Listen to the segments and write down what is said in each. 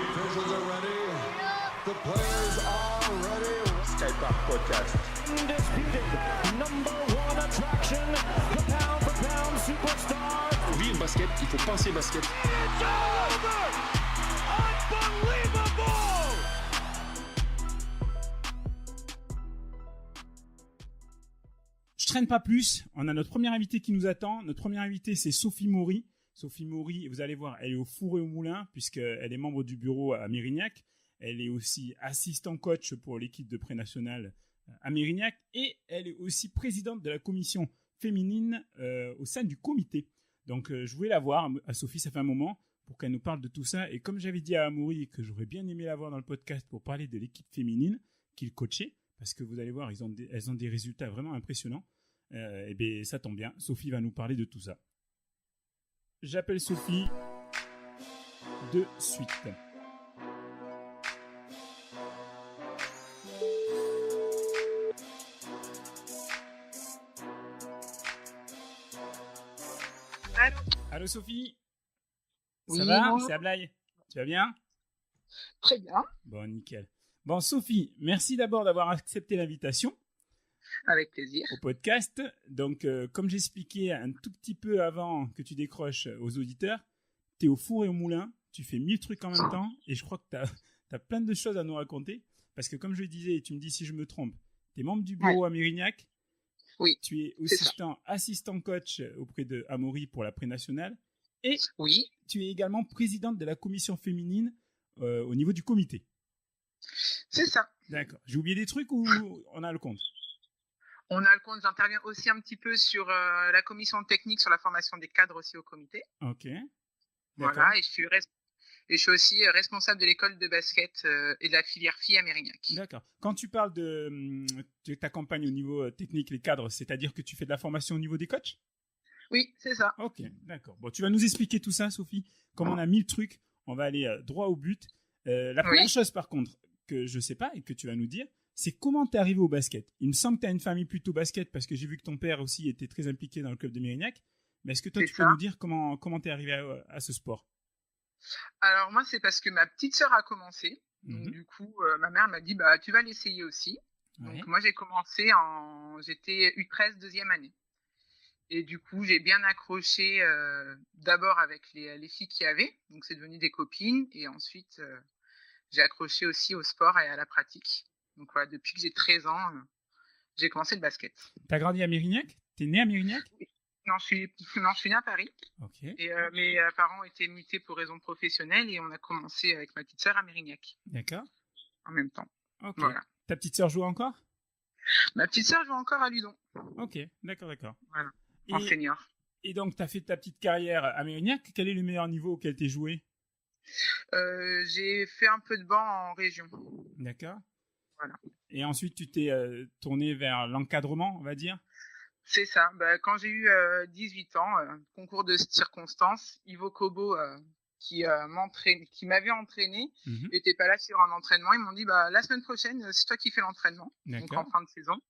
officials are ready. The players are ready. Skypark Podcast. Undisputed number one attraction, the pound for pound superstar. Oui, le basket, il faut penser basket. It's over! Unbelievable! Je traîne pas plus. On a notre premier invité qui nous attend. Notre premier invité, c'est Sophie Maury. Sophie Maury, vous allez voir, elle est au four et au moulin puisqu'elle est membre du bureau à Mérignac. Elle est aussi assistant coach pour l'équipe de pré-nationale à Mérignac et elle est aussi présidente de la commission féminine au sein du comité. Donc, je voulais la voir, à Sophie, ça fait un moment, pour qu'elle nous parle de tout ça. Et comme j'avais dit à Amaury que j'aurais bien aimé la voir dans le podcast pour parler de l'équipe féminine qu'il coachait, parce que vous allez voir, elles ont des résultats vraiment impressionnants. Et bien, ça tombe bien. Sophie va nous parler de tout ça. J'appelle Sophie de suite. Allô Sophie. Oui, Ça va? bonjour. C'est Ablaye. Tu vas bien? Très bien, Bon, nickel. Bon, Sophie, merci d'abord d'avoir accepté l'invitation avec plaisir. au podcast. Donc, comme j'expliquais un tout petit peu avant que tu décroches aux auditeurs, tu es au four et au moulin, tu fais 1000 trucs en même temps et je crois que tu as plein de choses à nous raconter. Parce que comme je le disais, et tu me dis si je me trompe, tu es membre du bureau à Mérignac. Oui, Tu es c'est ça. assistant coach auprès de Amaury pour la pré-nationale. Et Oui, tu es également présidente de la commission féminine au niveau du comité. c'est ça. D'accord. J'ai oublié des trucs ou on a le compte? On a le compte, j'interviens aussi un petit peu sur la commission technique, sur la formation des cadres aussi au comité. Ok. D'accord. Voilà, et je suis aussi responsable de l'école de basket et de la filière filles à Mérignac. D'accord. Quand tu parles de t'accompagnes au niveau technique, les cadres, c'est-à-dire que tu fais de la formation au niveau des coachs? Oui, c'est ça. Ok, d'accord. Bon, tu vas nous expliquer tout ça, Sophie. Comme on a 1000 trucs, on va aller droit au but. La première chose, par contre, que je sais pas et que tu vas nous dire, c'est comment tu es arrivé au basket. Il me semble que tu as une famille plutôt basket parce que j'ai vu que ton père aussi était très impliqué dans le club de Mérignac. Mais est-ce que toi, C'est tu peux ça. nous dire comment tu es arrivé à ce sport? Alors moi, c'est parce que ma petite sœur a commencé. Donc Mhm. du coup, ma mère m'a dit, bah tu vas l'essayer aussi. Ouais. Donc moi, j'ai commencé j'étais U13 deuxième année. Et du coup, j'ai bien accroché d'abord avec les filles qu'il y avait. Donc, c'est devenu des copines. Et ensuite, j'ai accroché aussi au sport et à la pratique. Donc, voilà, depuis que j'ai 13 ans, j'ai commencé le basket. Tu as grandi à Mérignac? Tu es né à Mérignac? Non, je suis née à Paris. Ok. Et mes parents étaient mutés pour raisons professionnelles. Et on a commencé avec ma petite sœur à Mérignac D'accord. en même temps. Ok. Voilà. Ta petite sœur joue encore? Ma petite sœur joue encore à Ludon. Ok, d'accord. Voilà. En Et, senior. et donc, tu as fait ta petite carrière à Mérignac. Quel est le meilleur niveau auquel tu es joué? J'ai fait un peu de banc en région. D'accord. Voilà. Et ensuite, tu t'es tourné vers l'encadrement, on va dire? C'est ça. Bah, quand j'ai eu 18 ans, concours de circonstances, Ivo Kobo, qui m'avait entraîné, Mhm. n'était pas là sur un entraînement. Ils m'ont dit, bah, la semaine prochaine, c'est toi qui fais l'entraînement. Donc D'accord. en fin de saison.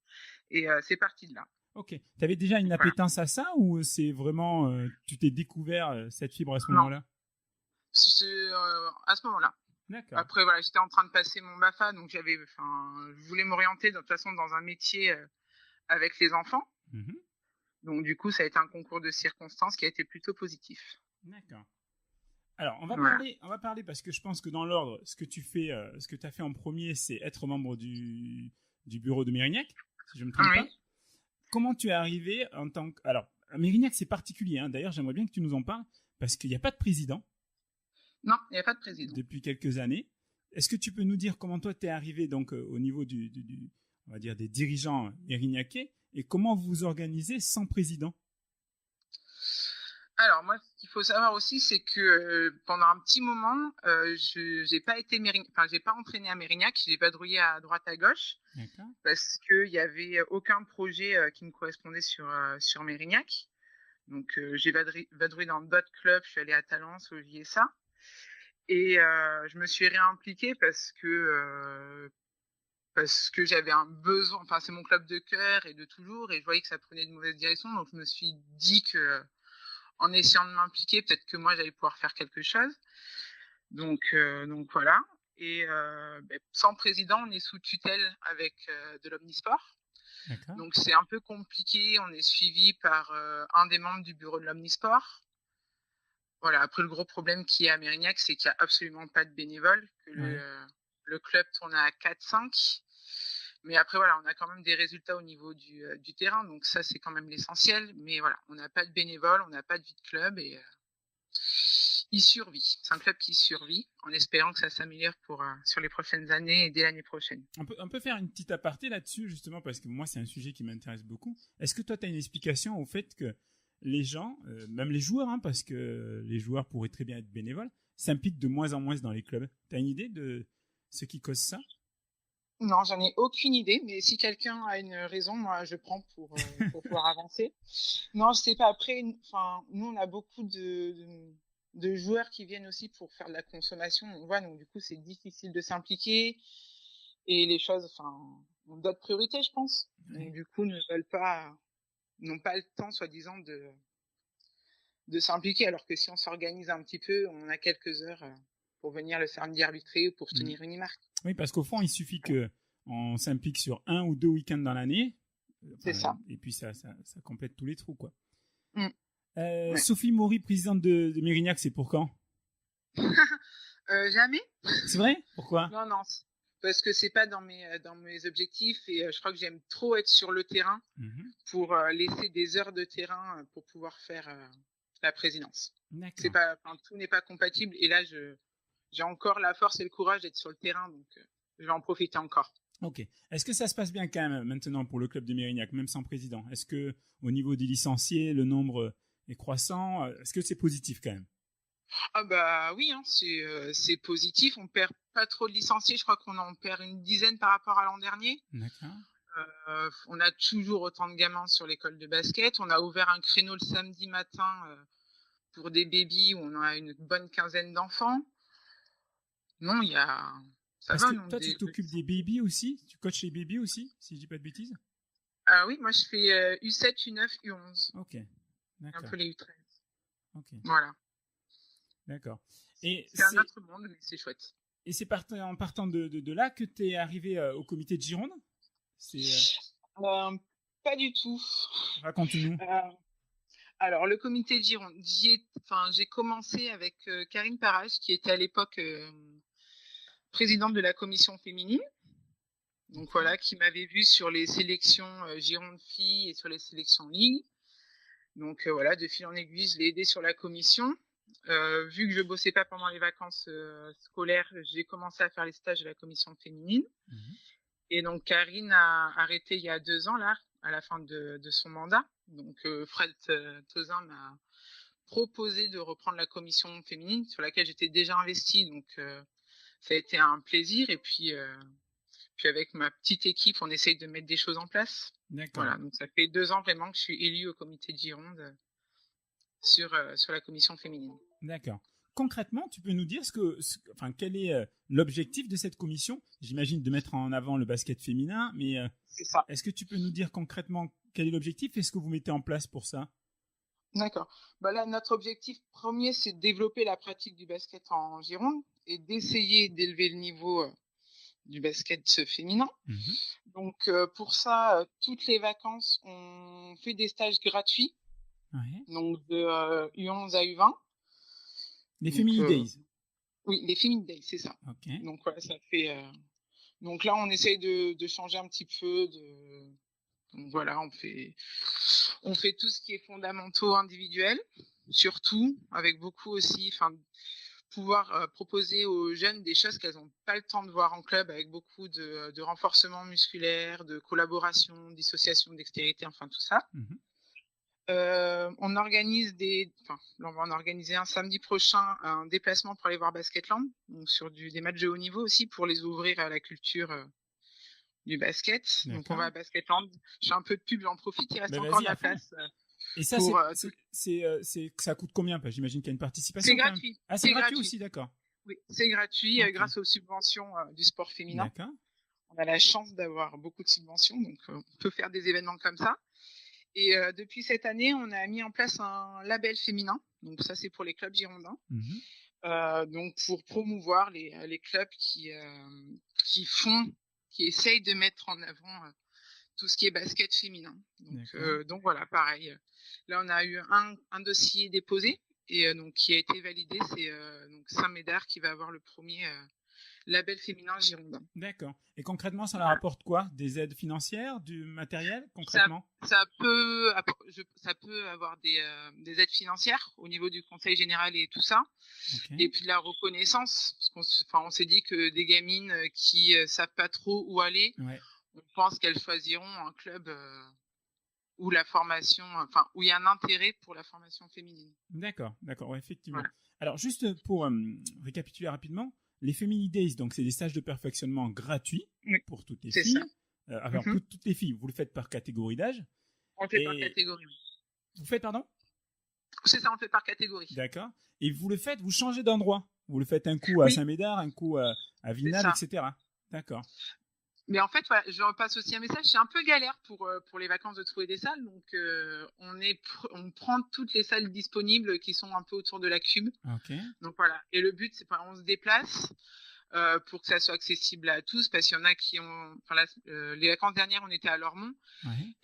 Et c'est parti de là. Ok. Tu avais déjà une appétence à ça ou c'est vraiment, tu t'es découvert cette fibre à ce Non. moment-là? C'est à ce moment-là. D'accord. Après, voilà, j'étais en train de passer mon BAFA, donc je voulais m'orienter de toute façon dans un métier avec les enfants. Mhm. Donc du coup, ça a été un concours de circonstances qui a été plutôt positif. D'accord. Alors, on va Voilà. parler parce que je pense que dans l'ordre, ce que tu as fait en premier, c'est être membre du bureau de Mérignac, si je ne me trompe Oui. pas. Comment tu es arrivé en tant que... Alors, à Mérignac, c'est particulier. Hein. D'ailleurs, j'aimerais bien que tu nous en parles parce qu'il n'y a pas de président Non, il n'y a pas de président. depuis quelques années. Est-ce que tu peux nous dire comment toi, tu es arrivé donc, au niveau on va dire, des dirigeants mérignacais et comment vous vous organisez sans président? Alors moi, ce qu'il faut savoir aussi, c'est que pendant un petit moment, j'ai pas entraîné à Mérignac, j'ai vadrouillé à droite à gauche D'accord. parce qu'il y avait aucun projet qui me correspondait sur Mérignac. Donc j'ai vadrouillé dans d'autres clubs, je suis allée à Talence, au JSA, et je me suis réimpliquée parce que j'avais un besoin. Enfin, c'est mon club de cœur et de toujours, et je voyais que ça prenait de mauvaises directions, donc je me suis dit que en essayant de m'impliquer, peut-être que moi, j'allais pouvoir faire quelque chose. Donc voilà. Et sans président, on est sous tutelle avec de l'Omnisport. D'accord. Donc c'est un peu compliqué. On est suivi par un des membres du bureau de l'Omnisport. Voilà. Après, le gros problème qu'il y a à Mérignac, c'est qu'il n'y a absolument pas de bénévoles. Que le club tourne à 4-5. Mais après, voilà, on a quand même des résultats au niveau du terrain. Donc ça, c'est quand même l'essentiel. Mais voilà, on n'a pas de bénévoles, on n'a pas de vie de club. Et il survit. C'est un club qui survit, en espérant que ça s'améliore sur les prochaines années et dès l'année prochaine. On peut faire une petite aparté là-dessus, justement, parce que moi, c'est un sujet qui m'intéresse beaucoup. Est-ce que toi, tu as une explication au fait que les gens, même les joueurs, hein, parce que les joueurs pourraient très bien être bénévoles, s'impliquent de moins en moins dans les clubs? Tu as une idée de ce qui cause ça? Non, j'en ai aucune idée, mais si quelqu'un a une raison, moi, je prends pour pouvoir avancer. Non, je sais pas. Après, nous, on a beaucoup de joueurs qui viennent aussi pour faire de la consommation. On voit, donc du coup, c'est difficile de s'impliquer et les choses, ont d'autres priorités, je pense. Donc du coup, n'ont pas le temps, soi-disant, de s'impliquer. Alors que si on s'organise un petit peu, on a quelques heures pour venir le samedi arbitrer ou pour tenir une marque. Oui, parce qu'au fond, il suffit qu'on s'implique sur 1 ou 2 week-ends dans l'année. C'est ça. Et puis ça complète tous les trous, quoi. Ouais. Sophie Maury, présidente de Mérignac, c'est pour quand? Jamais. C'est vrai? Pourquoi? Non, parce que c'est pas dans mes objectifs et je crois que j'aime trop être sur le terrain pour laisser des heures de terrain pour pouvoir faire la présidence. C'est pas, tout n'est pas compatible et là j'ai encore la force et le courage d'être sur le terrain, donc je vais en profiter encore. Ok. Est-ce que ça se passe bien quand même maintenant pour le club de Mérignac, même sans président? Est-ce que au niveau des licenciés, le nombre est croissant? Est-ce que c'est positif quand même? Ah bah oui, hein, c'est positif. On perd pas trop de licenciés. Je crois qu'on en perd une dizaine par rapport à l'an dernier. D'accord. On a toujours autant de gamins sur l'école de basket. On a ouvert un créneau le samedi matin pour des bébés où on a une bonne quinzaine d'enfants. Non, il y a... Parce que toi, tu t'occupes des babies aussi? Tu coaches les babies aussi, si je dis pas de bêtises? Ah oui, moi je fais U7, U9, U11. Ok, d'accord. Un peu les U13. Ok. Voilà. D'accord. Et c'est un autre monde, mais c'est chouette. Et c'est en partant de là que tu es arrivé au comité de Gironde? Pas du tout. Raconte-nous. Alors, le comité de Gironde, j'ai commencé avec Karine Parage, qui était à l'époque présidente de la commission féminine. Donc voilà, qui m'avait vue sur les sélections Gironde filles et sur les sélections ligue. Donc voilà, de fil en aiguille, je l'ai aidée sur la commission. Vu que je bossais pas pendant les vacances scolaires, j'ai commencé à faire les stages de la commission féminine. Et donc Karine a arrêté il y a 2 ans là, à la fin de son mandat. Donc Fred Tozin m'a proposé de reprendre la commission féminine sur laquelle j'étais déjà investie. Donc ça a été un plaisir. Et puis avec ma petite équipe, on essaye de mettre des choses en place. D'accord. Voilà, donc ça fait 2 ans vraiment que je suis élue au comité de Gironde sur la commission féminine. D'accord. Concrètement, tu peux nous dire quel est l'objectif de cette commission? J'imagine de mettre en avant le basket féminin, mais c'est ça. Est-ce que tu peux nous dire concrètement quel est l'objectif et ce que vous mettez en place pour ça? D'accord. Là, notre objectif premier, c'est de développer la pratique du basket en Gironde et d'essayer d'élever le niveau du basket féminin. Donc, pour ça, toutes les vacances, on fait des stages gratuits. Donc, de U11 à U20. Les Femini Days. Oui, les Femini Days, c'est ça. Okay. Donc, voilà, ça fait... Donc là, on essaye de changer un petit peu. Donc voilà, on fait tout ce qui est fondamentaux individuels, surtout, avec beaucoup aussi, pouvoir proposer aux jeunes des choses qu'elles n'ont pas le temps de voir en club, avec beaucoup de renforcement musculaire, de collaboration, dissociation, dextérité, enfin tout ça. On organise on va en organiser un samedi prochain, un déplacement pour aller voir Basketland, donc sur des matchs de haut niveau aussi, pour les ouvrir à la culture du basket. D'accord. Donc on va à Basketland. Je fais un peu de pub, j'en profite, il reste encore de la place. Et ça, ça coûte combien? J'imagine qu'il y a une participation. C'est gratuit. Ah, c'est gratuit aussi, d'accord. Oui, c'est gratuit grâce aux subventions du sport féminin. D'accord. On a la chance d'avoir beaucoup de subventions, donc on peut faire des événements comme ça. Et depuis cette année, on a mis en place un label féminin. Donc ça, c'est pour les clubs girondins. donc pour promouvoir les clubs qui essayent de mettre en avant tout ce qui est basket féminin. Donc voilà, pareil. Là, on a eu un dossier déposé et donc qui a été validé. C'est donc Saint-Médard qui va avoir le premier label féminin girondin. D'accord. Et concrètement, ça leur apporte quoi? Des aides financières, du matériel, concrètement? Ça peut avoir des aides financières au niveau du conseil général et tout ça. Okay. Et puis de la reconnaissance. Parce on s'est dit que des gamines qui savent pas trop où aller, on pense qu'elles choisiront un club où la formation, où il y a un intérêt pour la formation féminine. D'accord, ouais, effectivement. Voilà. Alors, juste pour récapituler rapidement, les Family Days, donc c'est des stages de perfectionnement gratuits pour toutes les filles. Alors, toutes les filles, vous le faites par catégorie d'âge. On le fait par catégorie. Vous faites, pardon? C'est ça, on le fait par catégorie. D'accord. Et vous changez d'endroit. Vous le faites un coup à Saint-Médard, un coup à Vinal, etc. D'accord. Mais en fait, voilà, je repasse aussi un message. C'est un peu galère pour les vacances de trouver des salles. Donc, on prend toutes les salles disponibles qui sont un peu autour de la Cube. Okay. Donc voilà. Et le but, c'est on se déplace pour que ça soit accessible à tous, parce qu'il y en a qui ont. Les vacances dernières, on était à Lormont,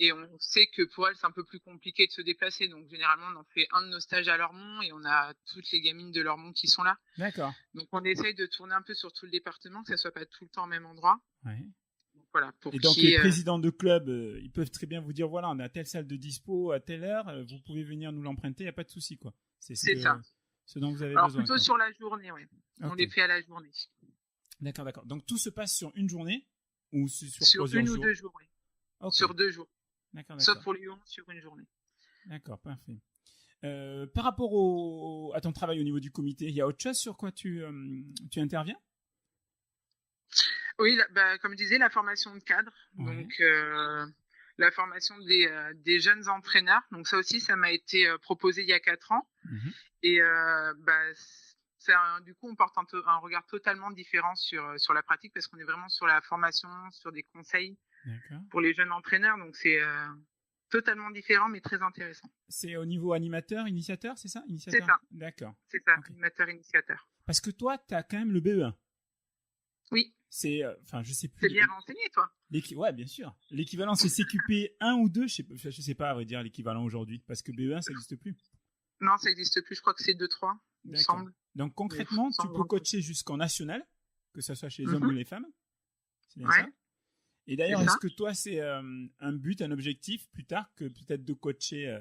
et on sait que pour elles, c'est un peu plus compliqué de se déplacer. Donc généralement, on en fait un de nos stages à Lormont, et on a toutes les gamines de Lormont qui sont là. D'accord. Donc on essaye de tourner un peu sur tout le département, que ça soit pas tout le temps au même endroit. Voilà, et donc les présidents de club, ils peuvent très bien vous dire, voilà, on a telle salle de dispo à telle heure, vous pouvez venir nous l'emprunter, il n'y a pas de souci, quoi. C'est ça. Ce dont vous avez besoin. Plutôt sur la journée, oui. Okay. On les fait à la journée. D'accord. Donc tout se passe sur une journée ou sur une ou 2 jours, oui. Okay. Sur 2 jours. D'accord. Sauf pour les 11 sur une journée. D'accord, parfait. Par rapport à ton travail au niveau du comité, il y a autre chose sur quoi tu interviens? Oui, comme je disais, la formation de cadre, donc la formation des jeunes entraîneurs. Donc ça aussi, ça m'a été proposé il y a 4 ans. Et du coup, on porte un regard totalement différent sur la pratique, parce qu'on est vraiment sur la formation, sur des conseils pour les jeunes entraîneurs. Donc c'est totalement différent, mais très intéressant. C'est au niveau animateur, initiateur, c'est ça? C'est ça. D'accord. C'est ça, okay. Animateur, initiateur. Parce que toi, tu as quand même le BE1. Oui. C'est, je sais plus. C'est bien renseigné, toi. Ouais, bien sûr. L'équivalent, c'est CQP 1 ou 2, je sais pas, à vrai dire, l'équivalent aujourd'hui, parce que BE1, ça n'existe plus. Non, ça n'existe plus, je crois que c'est 2-3, il me semble. Donc concrètement, tu peux coacher jusqu'en national, que ce soit chez les hommes ou les femmes. C'est bien ça. Et d'ailleurs, est-ce que toi, c'est un but, un objectif, plus tard, que peut-être de coacher,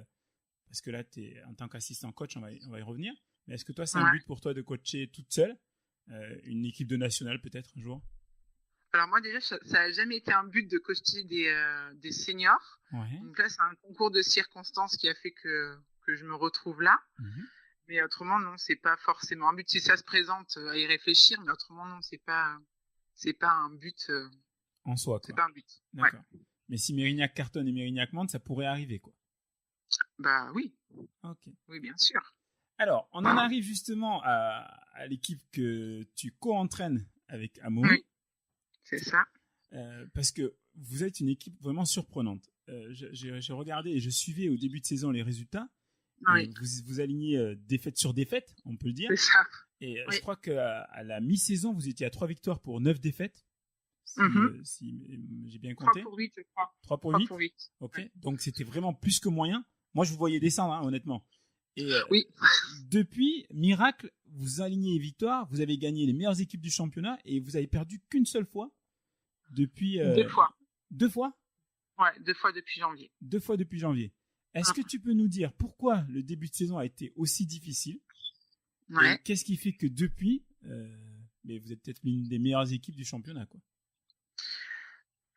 parce que là, en tant qu'assistant coach, on va y revenir, mais est-ce que toi, c'est un but pour toi de coacher toute seule une équipe de nationale peut-être un jour? Alors moi déjà, ça n'a jamais été un but de coacher des seniors. Donc là, c'est un concours de circonstances qui a fait que je me retrouve là. Mais autrement, non, c'est pas forcément un but. Si ça se présente, à y réfléchir, mais autrement, non, c'est pas un but. En soi, quoi. C'est pas un but. D'accord. Mais si Mérignac cartonne et Mérignac monte, ça pourrait arriver, quoi. Bah oui. Ok. Oui, bien sûr. Alors, on en arrive justement à l'équipe que tu co-entraînes avec Amaury. Oui, c'est ça. Parce que vous êtes une équipe vraiment surprenante. J'ai regardé et je suivais au début de saison les résultats. Oui. Vous alignez défaite sur défaite, on peut le dire. C'est ça. Et je crois qu'à la mi-saison, vous étiez à 3 victoires pour 9 défaites. Si j'ai bien compté. 3 pour 8, je crois. 3 pour 8. Ok. Ouais. Donc c'était vraiment plus que moyen. Moi, je vous voyais descendre, hein, honnêtement. Et depuis, miracle, vous alignez les victoires, vous avez gagné les meilleures équipes du championnat et vous avez perdu qu'une seule fois depuis. 2 fois. 2 fois? Ouais, 2 fois depuis janvier. 2 fois depuis janvier. Est-ce que tu peux nous dire pourquoi le début de saison a été aussi difficile? Et qu'est-ce qui fait que depuis, mais vous êtes peut-être l'une des meilleures équipes du championnat, quoi?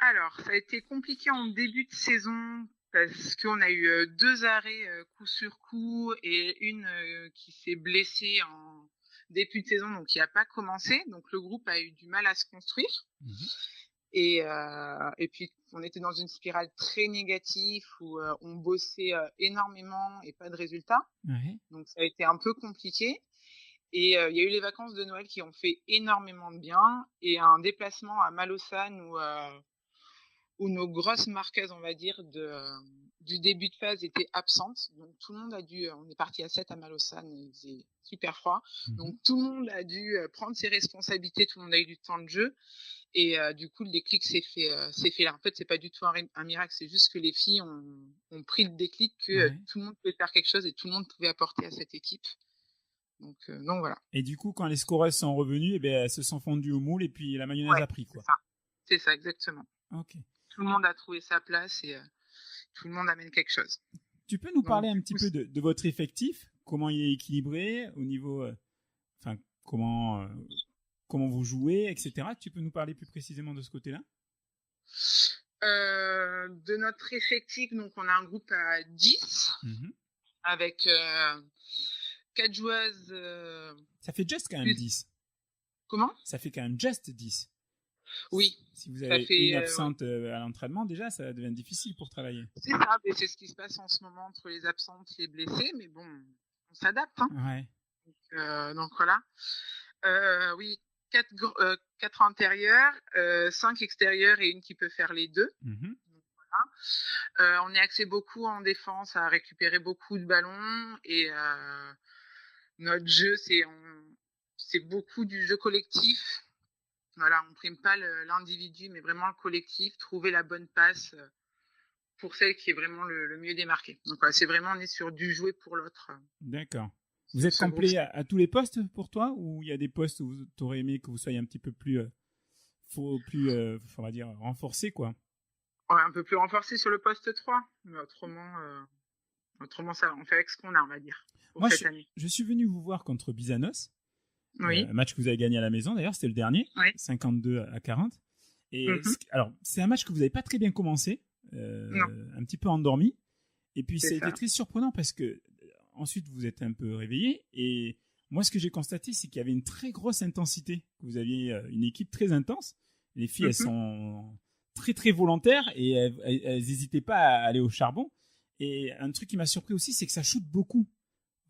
Alors, ça a été compliqué en début de saison parce qu'on a eu 2 arrêts coup sur coup et une qui s'est blessée en début de saison, donc qui n'a pas commencé. Donc le groupe a eu du mal à se construire. Et puis on était dans une spirale très négative où on bossait énormément et pas de résultats. Donc ça a été un peu compliqué. Et il y a eu les vacances de Noël qui ont fait énormément de bien et un déplacement à Malaussane où nos grosses marqueuses, on va dire, du début de phase était absente. Donc tout le monde a dû, on est parti à 7 à Malaussane, il faisait super froid. Donc tout le monde a dû prendre ses responsabilités, tout le monde a eu du temps de jeu. Et du coup, le déclic s'est fait là. En fait, c'est pas du tout un miracle, c'est juste que les filles ont pris le déclic que tout le monde pouvait faire quelque chose et tout le monde pouvait apporter à cette équipe. Donc voilà. Et du coup, quand les scoreuses sont revenues, elles se sont fondues au moule et puis la mayonnaise a pris, quoi. C'est ça, exactement. Ok. Tout le monde a trouvé sa place et tout le monde amène quelque chose. Tu peux nous parler un petit peu de votre effectif? Comment il est équilibré au niveau... comment vous jouez, etc. Tu peux nous parler plus précisément de ce côté-là? De notre effectif, donc on a un groupe à 10 avec 4 joueuses. Ça fait juste quand même 10. Comment? Ça fait quand même juste 10. Oui. Si vous avez une absente à l'entraînement, déjà, ça devient difficile pour travailler. C'est ça, mais c'est ce qui se passe en ce moment entre les absentes et les blessés, mais bon, on s'adapte. Hein. Ouais. Donc voilà. Oui, 4 intérieurs, 5 extérieurs et une qui peut faire les deux. Donc, voilà. On est axé beaucoup en défense à récupérer beaucoup de ballons et notre jeu, c'est beaucoup du jeu collectif. Voilà, on prime pas l'individu, mais vraiment le collectif, trouver la bonne passe pour celle qui est vraiment le mieux démarquée. Donc voilà, c'est vraiment, on est sur du jouer pour l'autre. D'accord. Vous êtes complet à tous les postes pour toi, ou il y a des postes où tu aurais aimé que vous soyez un petit peu plus, on va dire, renforcé, quoi? Ouais, un peu plus renforcé sur le poste 3, mais autrement ça va, on fait avec ce qu'on a, on va dire, pour Moi, cette année. Je suis venu vous voir contre Bizanos. Oui. Un match que vous avez gagné à la maison, d'ailleurs, c'était le dernier, 52-40. Et alors, c'est un match que vous n'avez pas très bien commencé, un petit peu endormi. Et puis, ça a été très surprenant parce que ensuite, vous êtes un peu réveillé. Et moi, ce que j'ai constaté, c'est qu'il y avait une très grosse intensité. Vous aviez une équipe très intense. Les filles, elles sont très, très volontaires et elles n'hésitaient pas à aller au charbon. Et un truc qui m'a surpris aussi, c'est que ça shoot beaucoup.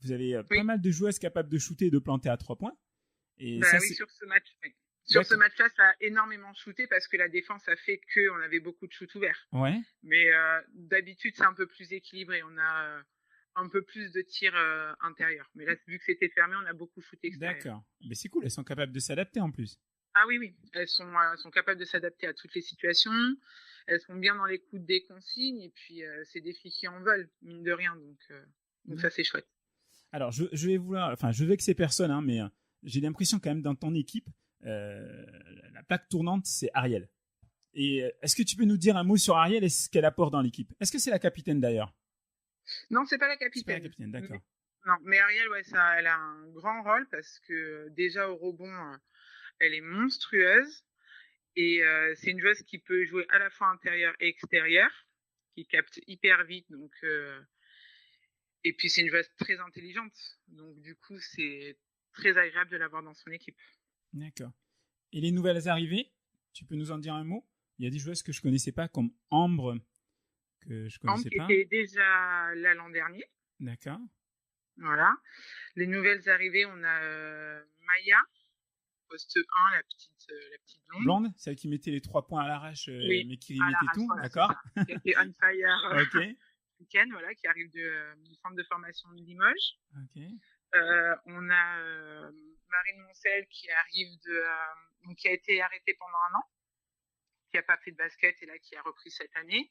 Vous avez pas mal de joueuses capables de shooter et de planter à 3 points. Et ça, sur ce match, sur ce match-là, ça a énormément shooté parce que la défense a fait qu'on avait beaucoup de shoots ouverts. Ouais. Mais d'habitude, c'est un peu plus équilibré. On a un peu plus de tirs intérieurs. Mais là, vu que c'était fermé, on a beaucoup shooté extérieur. D'accord. Mais c'est cool, elles sont capables de s'adapter en plus. Ah oui. Elles sont capables de s'adapter à toutes les situations. Elles sont bien dans l'écoute des consignes. Et puis, c'est des filles qui en veulent, mine de rien. Donc ça, c'est chouette. Alors, je vais que ces personnes, hein, mais j'ai l'impression quand même dans ton équipe, la plaque tournante, c'est Ariel. Et est-ce que tu peux nous dire un mot sur Ariel et ce qu'elle apporte dans l'équipe? Est-ce que c'est la capitaine d'ailleurs? Non, c'est pas la capitaine. C'est pas la capitaine, d'accord. Non, mais Ariel, elle a un grand rôle parce que déjà au rebond, elle est monstrueuse. Et c'est une joueuse qui peut jouer à la fois intérieur et extérieur, qui capte hyper vite. Et puis, c'est une joueuse très intelligente. Donc, du coup, c'est très agréable de l'avoir dans son équipe. D'accord. Et les nouvelles arrivées, tu peux nous en dire un mot? Il y a des joueuses que je ne connaissais pas, comme Ambre, que je ne connaissais pas. Ambre qui était déjà là l'an dernier. D'accord. Voilà. Les nouvelles arrivées, on a Maya, poste 1, la petite blonde. Blonde, celle qui mettait les 3 points à l'arrache, mais qui remettait tout, voilà, d'accord. Qui était on fire. Ok. Week-end, voilà, qui arrive du centre de formation de Limoges. Ok. On a Marine Moncel qui arrive qui a été arrêtée pendant un an, qui n'a pas fait de basket et là qui a repris cette année.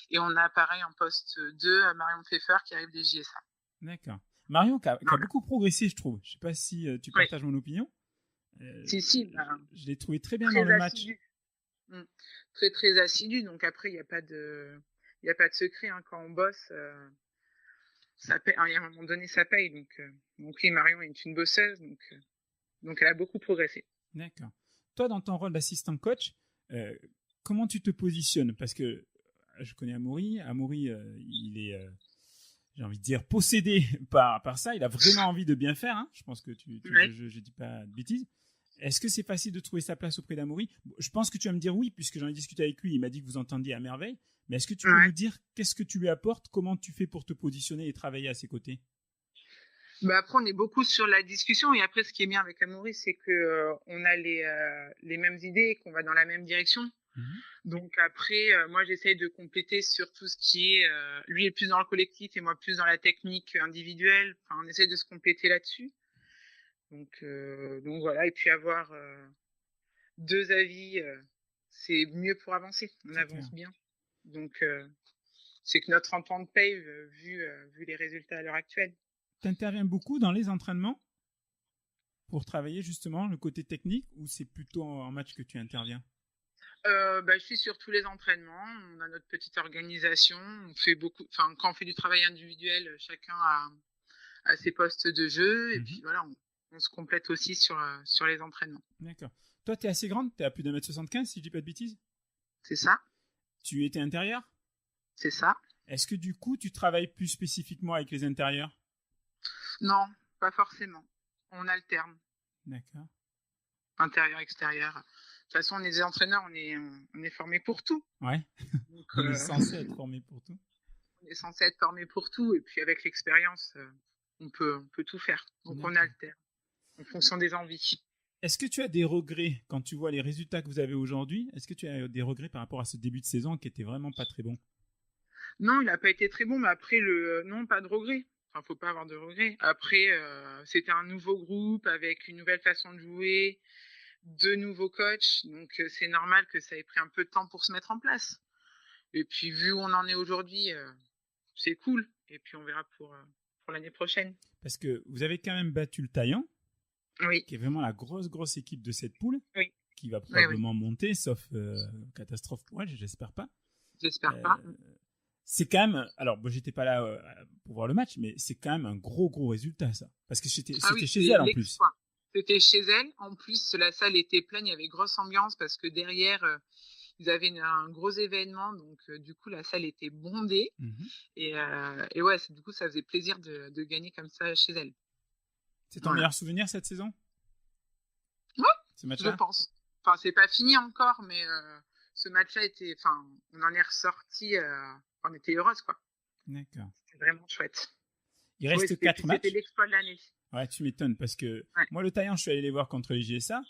Et on a pareil en poste 2 Marion Pfeffer qui arrive des JSA. D'accord. Marion qui a beaucoup progressé, je trouve. Je ne sais pas si tu partages mon opinion. Si. Je l'ai trouvé très bien dans le match. Très, très assidu. Donc après, il n'y a pas de secret. Hein. Quand on bosse, ça paye. À un moment donné, ça paye. Donc oui, Marion est une bosseuse. Donc elle a beaucoup progressé. D'accord. Toi, dans ton rôle d'assistant coach, comment tu te positionnes? Parce que je connais Amaury. Amaury, il est, j'ai envie de dire, possédé par ça. Il a vraiment envie de bien faire. Hein. Je pense que je dis pas de bêtises. Est-ce que c'est facile de trouver sa place auprès d'Amaury? Je pense que tu vas me dire oui, puisque j'en ai discuté avec lui. Il m'a dit que vous entendiez à merveille. Mais est-ce que tu peux nous dire qu'est-ce que tu lui apportes? Comment tu fais pour te positionner et travailler à ses côtés? Après, on est beaucoup sur la discussion. Et après, ce qui est bien avec Amaury, c'est qu'on a les mêmes idées et qu'on va dans la même direction. Donc après, moi, j'essaye de compléter sur tout ce qui est... lui est plus dans le collectif et moi plus dans la technique individuelle. Enfin, on essaye de se compléter là-dessus. Donc voilà, et puis avoir 2 avis, c'est mieux pour avancer. On C'est avance clair. bien. Donc c'est que notre entente paye vu les résultats à l'heure actuelle. Tu interviens beaucoup dans les entraînements pour travailler justement le côté technique ou c'est plutôt en match que tu interviens? Je suis sur tous les entraînements. On a notre petite organisation. On fait beaucoup. Enfin, quand on fait du travail individuel, chacun a ses postes de jeu. Et puis voilà, on se complète aussi sur les entraînements. D'accord. Toi, tu es assez grande, tu es à plus d'1m75 si je dis pas de bêtises. C'est ça, Tu étais intérieur. c'est ça. Est-ce que du coup, tu travailles plus spécifiquement avec les intérieurs? Non, pas forcément. On alterne, D'accord. intérieur, extérieur. De toute façon, on est des entraîneurs, on est formés pour tout. Ouais. Donc, On est censé être formé pour tout. on est censé être formés pour tout. Et puis avec l'expérience, on peut tout faire. Donc on D'accord. alterne en fonction des envies. Est-ce que tu as des regrets quand tu vois les résultats que vous avez aujourd'hui? Est-ce que tu as des regrets par rapport à ce début de saison qui était vraiment pas très bon? Non, il n'a pas été très bon, mais après, non, pas de regret. Enfin, faut pas avoir de regrets. Après, c'était un nouveau groupe avec une nouvelle façon de jouer, 2 nouveaux coachs, donc c'est normal que ça ait pris un peu de temps pour se mettre en place. Et puis, vu où on en est aujourd'hui, c'est cool. Et puis, on verra pour l'année prochaine. Parce que vous avez quand même battu le Taillan, Oui, qui est vraiment la grosse équipe de cette poule, Oui. qui va probablement monter, sauf catastrophe pour elle, j'espère pas. j'espère pas. C'est quand même, alors bon, j'étais pas là pour voir le match, mais c'est quand même un gros résultat ça, parce que c'était Oui, chez elle en plus. l'exploit. C'était chez elle. En plus, la salle était pleine, il y avait grosse ambiance parce que derrière, ils avaient un gros événement, donc du coup, la salle était bondée. Et ouais, du coup, ça faisait plaisir de gagner comme ça chez elle. C'est ton meilleur souvenir cette saison? Ouais, ce match-là? je pense. Enfin, c'est pas fini encore, mais ce match-là était. Enfin, on en est ressorti. On était heureuse, quoi. D'accord. C'était vraiment chouette. Il reste 4 matchs. C'était l'exploit de l'année. Ouais, tu m'étonnes parce que Ouais. moi, le Taillan, je suis allé les voir contre les JSA.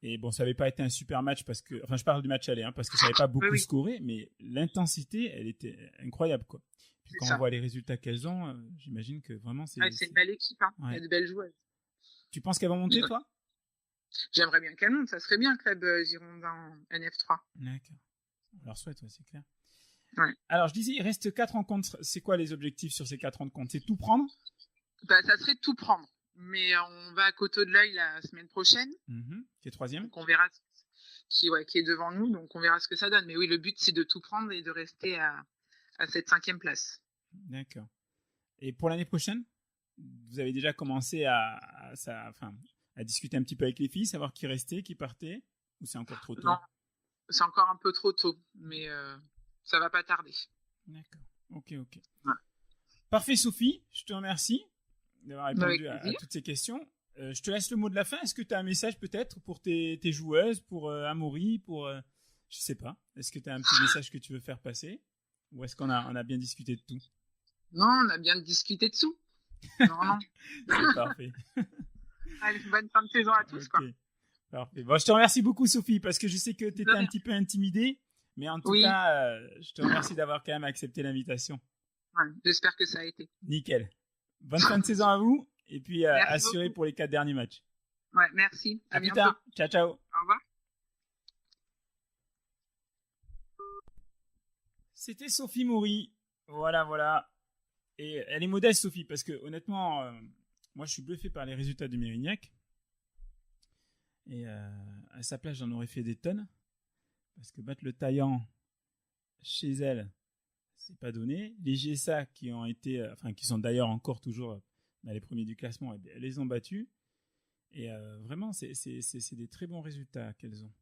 Et bon, ça n'avait pas été un super match parce que, enfin, je parle du match aller, parce que ça n'avait pas beaucoup scoré, mais l'intensité, elle était incroyable, quoi. Puis quand on voit les résultats qu'elles ont, j'imagine que vraiment c'est. C'est une belle équipe, hein. Ouais. Il y a de belles joueuses. Tu penses qu'elles vont monter, toi? J'aimerais bien qu'elles montent. Ça serait bien, club Girondin NF3. D'accord. On leur souhaite, ouais, c'est clair. Ouais. Alors, je disais, il reste 4 rencontres. C'est quoi les objectifs sur ces 4 rencontres? C'est tout prendre? Ça serait tout prendre. Mais on va à Coteau de l'Œil la semaine prochaine. Qui est 3e. Donc on verra qui est devant nous. Donc on verra ce que ça donne. Mais oui, le but, c'est de tout prendre et de rester à cette 5e place. D'accord. Et pour l'année prochaine, vous avez déjà commencé à discuter un petit peu avec les filles, savoir qui restait, qui partait, ou c'est encore trop tôt? Non, c'est encore un peu trop tôt, mais ça va pas tarder. D'accord. Ok. Ouais. Parfait, Sophie. Je te remercie d'avoir répondu à toutes ces questions. Je te laisse le mot de la fin. Est-ce que tu as un message peut-être pour tes joueuses, pour Amaury, pour... je sais pas. Est-ce que tu as un petit message que tu veux faire passer? Ou est-ce qu'on a bien discuté de tout? Non, on a bien discuté de tout. Non. C'est parfait. Allez, bonne fin de saison à tous. Quoi. Parfait. Bon, je te remercie beaucoup, Sophie, parce que je sais que tu étais un petit peu intimidée. Mais en tout cas, je te remercie d'avoir quand même accepté l'invitation. Ouais, j'espère que ça a été. Nickel. Bonne fin de saison à vous. Et puis, assurez pour les 4 derniers matchs. Ouais, merci. À plus tard. Ciao. Au revoir. C'était Sophie Maury. Voilà. Et elle est modeste, Sophie, parce que honnêtement, moi, je suis bluffé par les résultats de Mérignac. Et à sa place, j'en aurais fait des tonnes. Parce que battre le Taillan chez elle, c'est pas donné. Les GSA qui sont d'ailleurs encore toujours dans les premiers du classement, elles les ont battus. Et vraiment, c'est des très bons résultats qu'elles ont.